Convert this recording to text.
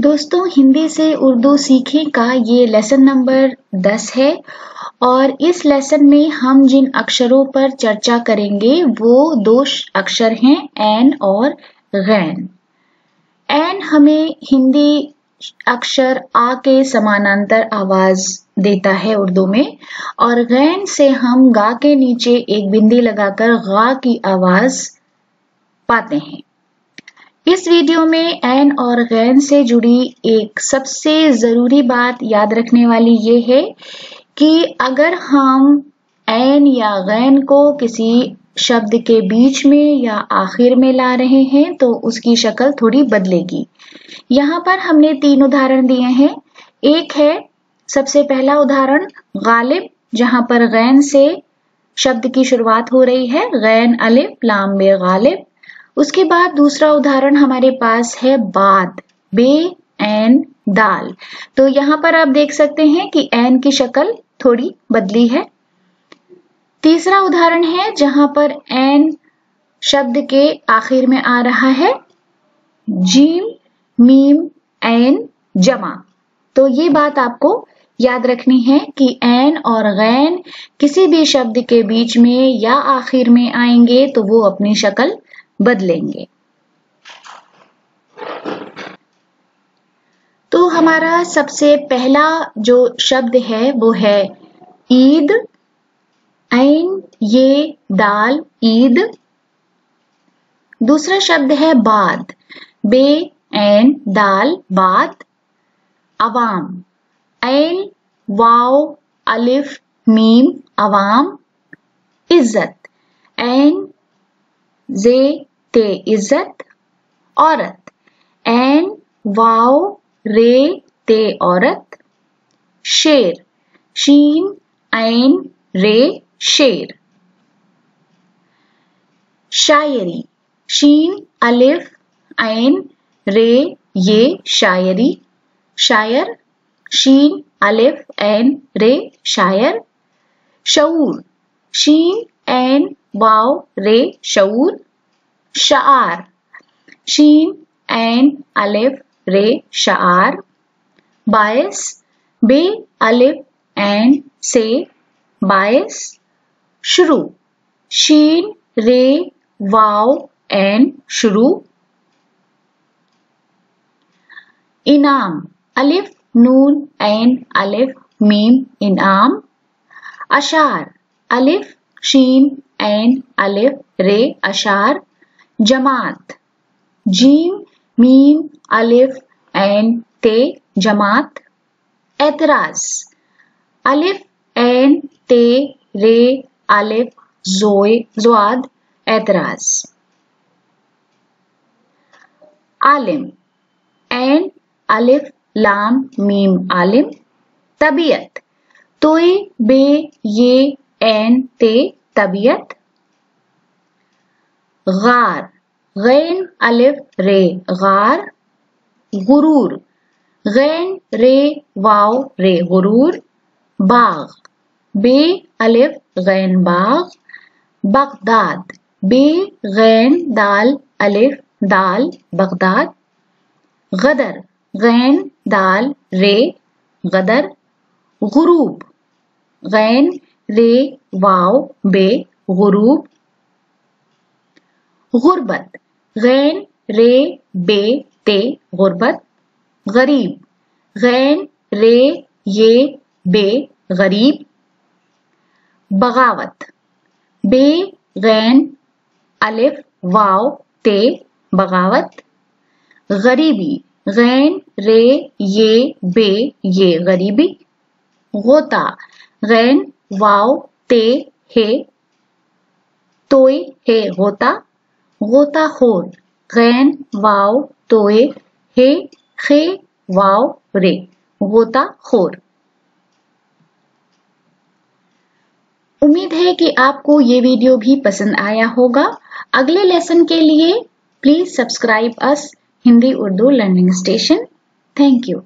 दोस्तों, हिंदी से उर्दू सीखें का ये लेसन नंबर 10 है और इस लेसन में हम जिन अक्षरों पर चर्चा करेंगे वो दो अक्षर हैं, ऐन और गैन। ऐन हमें हिंदी अक्षर आ के समानांतर आवाज देता है उर्दू में, और गैन से हम गा के नीचे एक बिंदी लगाकर गा की आवाज पाते हैं। इस वीडियो में ऐन और गैन से जुड़ी एक सबसे जरूरी बात याद रखने वाली ये है कि अगर हम ऐन या गैन को किसी शब्द के बीच में या आखिर में ला रहे हैं तो उसकी शक्ल थोड़ी बदलेगी। यहाँ पर हमने 3 उदाहरण दिए हैं। एक है सबसे पहला उदाहरण गालिब, जहां पर गैन से शब्द की शुरुआत हो रही है, गैन अलिफ लाम बे गालिब। उसके बाद दूसरा उदाहरण हमारे पास है बाद, बे ऐन दाल। तो यहाँ पर आप देख सकते हैं कि ऐन की शक्ल थोड़ी बदली है। तीसरा उदाहरण है जहां पर ऐन शब्द के आखिर में आ रहा है, जीम मीम ऐन जमा। तो ये बात आपको याद रखनी है कि ऐन और गैन किसी भी शब्द के बीच में या आखिर में आएंगे तो वो अपनी शक्ल बदलेंगे। तो हमारा सबसे पहला जो शब्द है वो है ईद, ऐन ये दाल ईद। दूसरा शब्द है बाद, बे ऐन दाल बाद। अवाम, ऐन वाव अलिफ मीम अवाम। इज्जत, ऐन जे ते इज्जत। औरत, ऐन वाव रे ते औरत। शेर, शीन ऐन रे शेर। शायरी, शीन अलिफ ऐन रे ये शायरी शायर। शीन अलिफ ऐन रे शायर। शऊर, शीन ऐन वाव रे शऊर। शआर, शीन ऐन अलिफ रे शआर। बायस, बे अलिफ ऐन से बायस। शुरू, शीन रे वाव ऐन शुरू। इनाम, अलिफ नून ऐन अलिफ मीम इनाम। अशार, अलिफ शीन ऐन अलिफ रे अशार। जमात, जीम मीम अलिफ ऐन ते जमात। एतराज, अलिफ ऐन ते रे अलिफ जोए ज़्वाद एतराज। आलिम, ऐन अलिफ लाम मीम आलिम। तबीयत, तोए बे ये ऐन ते तबीयत। गार, गैन अलिफ रे गार। गुरूर, गैन रे वाव रे गुरूर। बाग, बे अलिफ गैन बाग। बगदाद, बे गैन दाल अलिफ दाल बगदाद। गदर, गैन दाल रे गदर। गुरूब, गैन रे वाव बे गुरूब। गुर्बत, गैन रे बे ते गुर्बत। गरीब, गैन रे ये बे गरीब। बगावत, बे गैन अलिफ वाव ते बगावत। गरीबी, गैन रे ये बे ये गरीबी। गोता, गैन वाव ते हे तोय हे गोता। गोताखोर, गैन वाव तोए हे खे वाव रे गोताखोर। उम्मीद है कि आपको ये वीडियो भी पसंद आया होगा। अगले लेसन के लिए please subscribe us Hindi Urdu learning station. Thank you.